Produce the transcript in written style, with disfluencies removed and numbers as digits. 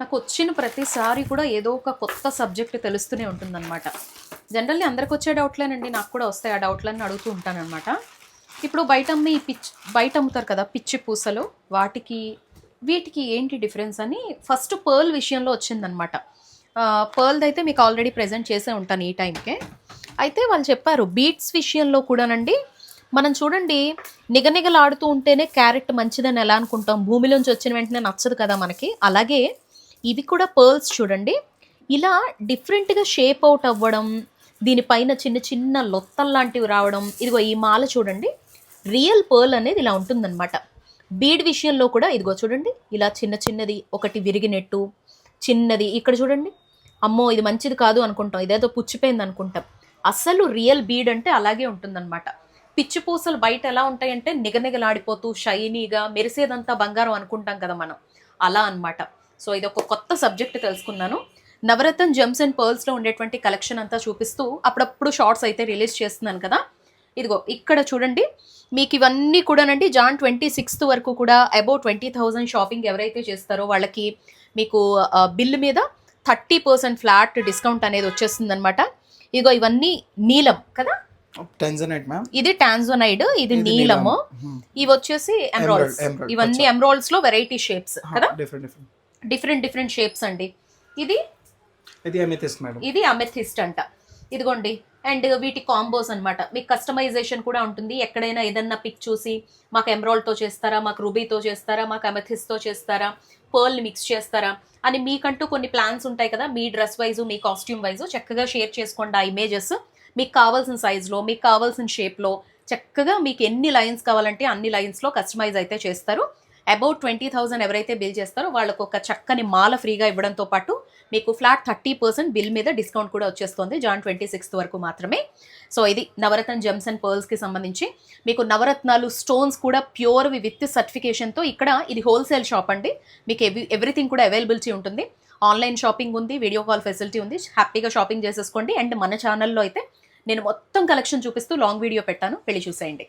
నాకు వచ్చిన ప్రతిసారి కూడా ఏదో ఒక కొత్త సబ్జెక్ట్ తెలుస్తూనే ఉంటుందన్నమాట. జనరల్లీ అందరికి వచ్చే డౌట్లేనండి, నాకు కూడా వస్తాయి. ఆ డౌట్లన్నీ అడుగుతూ ఉంటానన్నమాట. ఇప్పుడు బయట అమ్ముతారు కదా పిచ్చి పూసలు, వాటికి వీటికి ఏంటి డిఫరెన్స్ అని ఫస్ట్ పర్ల్ విషయంలో వచ్చిందనమాట. పర్ల్ది అయితే మీకు ఆల్రెడీ ప్రజెంట్ చేసే ఉంటాను ఈ టైంకే. అయితే వాళ్ళు చెప్పారు బీట్స్ విషయంలో కూడానండి, మనం చూడండి నిగనిగలాడుతూ ఉంటేనే క్యారెట్ మంచిదని ఎలా అనుకుంటాం, భూమిలోంచి వచ్చిన వెంటనే నచ్చదు కదా మనకి. అలాగే ఇవి కూడా పర్ల్స్ చూడండి, ఇలా డిఫరెంట్గా షేప్ అవుట్ అవ్వడం, దీనిపైన చిన్న చిన్న లొత్తల్లాంటివి రావడం. ఇదిగో ఈ మాల చూడండి, రియల్ పర్ల్ అనేది ఇలా ఉంటుందన్నమాట. బీడ్ విషయంలో కూడా ఇదిగో చూడండి, ఇలా చిన్న చిన్నది ఒకటి విరిగినట్టు చిన్నది ఇక్కడ చూడండి. అమ్మో ఇది మంచిది కాదు అనుకుంటాం, ఇదేదో పుచ్చిపోయింది అనుకుంటాం. అసలు రియల్ బీడ్ అంటే అలాగే ఉంటుందన్నమాట. పిచ్చి పూసలు బయట ఎలా ఉంటాయంటే నిగనిగలాడిపోతూ షైనీగా మెరిసేదంతా బంగారం అనుకుంటాం కదా మనం, అలా అన్నమాట. సో ఇది ఒక కొత్త సబ్జెక్ట్ తెలుసుకున్నాను. నవరత్న జెమ్స్ అండ్ పర్ల్స్లో ఉండేటువంటి కలెక్షన్ అంతా చూపిస్తూ అప్పుడప్పుడు షార్ట్స్ అయితే రిలీజ్ చేస్తున్నాను కదా. ఇదిగో ఇక్కడ చూడండి, మీకు ఇవన్నీ కూడానండి జాన్ 26 వరకు కూడా అబౌట్ 20,000 షాపింగ్ ఎవరైతే చేస్తారో వాళ్ళకి మీకు బిల్ మీద 30% ఫ్లాట్ డిస్కౌంట్ అనేది వచ్చేస్తుంది అనమాట. ఇదిగో ఇవన్నీ నీలం కదా, ఇది టాంజోనైడ్, ఇది నీలము, ఇవి వచ్చేసి ఎమరాల్డ్స్. ఇవన్నీ ఎమరాల్డ్స్ లో వెరైటీ షేప్స్ కదా, డిఫరెంట్ షేప్స్ అండి. ఇది అమెథిస్ట్ అంట, ఇదిగోండి. అండ్ వీటి కాంబోస్ అనమాట. మీకు కస్టమైజేషన్ కూడా ఉంటుంది. ఎక్కడైనా ఏదన్నా పిక్ చూసి మాకు ఎమరాల్డ్తో చేస్తారా, మాకు రూబీతో చేస్తారా, మాకు అమెథిస్ట్తో చేస్తారా, పర్ల్ మిక్స్ చేస్తారా అని మీకంటూ కొన్ని ప్లాన్స్ ఉంటాయి కదా. మీ డ్రెస్ వైజు, మీ కాస్ట్యూమ్ వైజు చక్కగా షేర్ చేసుకోండి ఆ ఇమేజెస్. మీకు కావాల్సిన సైజులో, మీకు కావాల్సిన షేప్లో చక్కగా మీకు ఎన్ని లైన్స్ కావాలంటే అన్ని లైన్స్లో కస్టమైజ్ అయితే చేస్తారు. అబౌట్ 20,000 ఎవరైతే బిల్ చేస్తారో వాళ్ళకు ఒక చక్కని మాల ఫ్రీగా ఇవ్వడంతో పాటు మీకు ఫ్లాట్ 30% బిల్ మీద డిస్కౌంట్ కూడా వచ్చేస్తుంది జాన్ 26 వరకు మాత్రమే. సో ఇది నవరత్న జెమ్స్ అండ్ పర్ల్స్కి సంబంధించి. మీకు నవరత్నాలు స్టోన్స్ కూడా ప్యూర్వి విత్ సర్టిఫికేషన్తో. ఇక్కడ ఇది హోల్సేల్ షాప్ అండి, మీకు ఎవ్రీథింగ్ కూడా అవైలబిలిటీ ఉంటుంది. ఆన్లైన్ షాపింగ్ ఉంది, వీడియో కాల్ ఫెసిలిటీ ఉంది, హ్యాపీగా షాపింగ్ చేసేసుకోండి. అండ్ మన ఛానల్లో అయితే నేను మొత్తం కలెక్షన్ చూపిస్తూ లాంగ్ వీడియో పెట్టాను, వెళ్ళి చూసేయండి.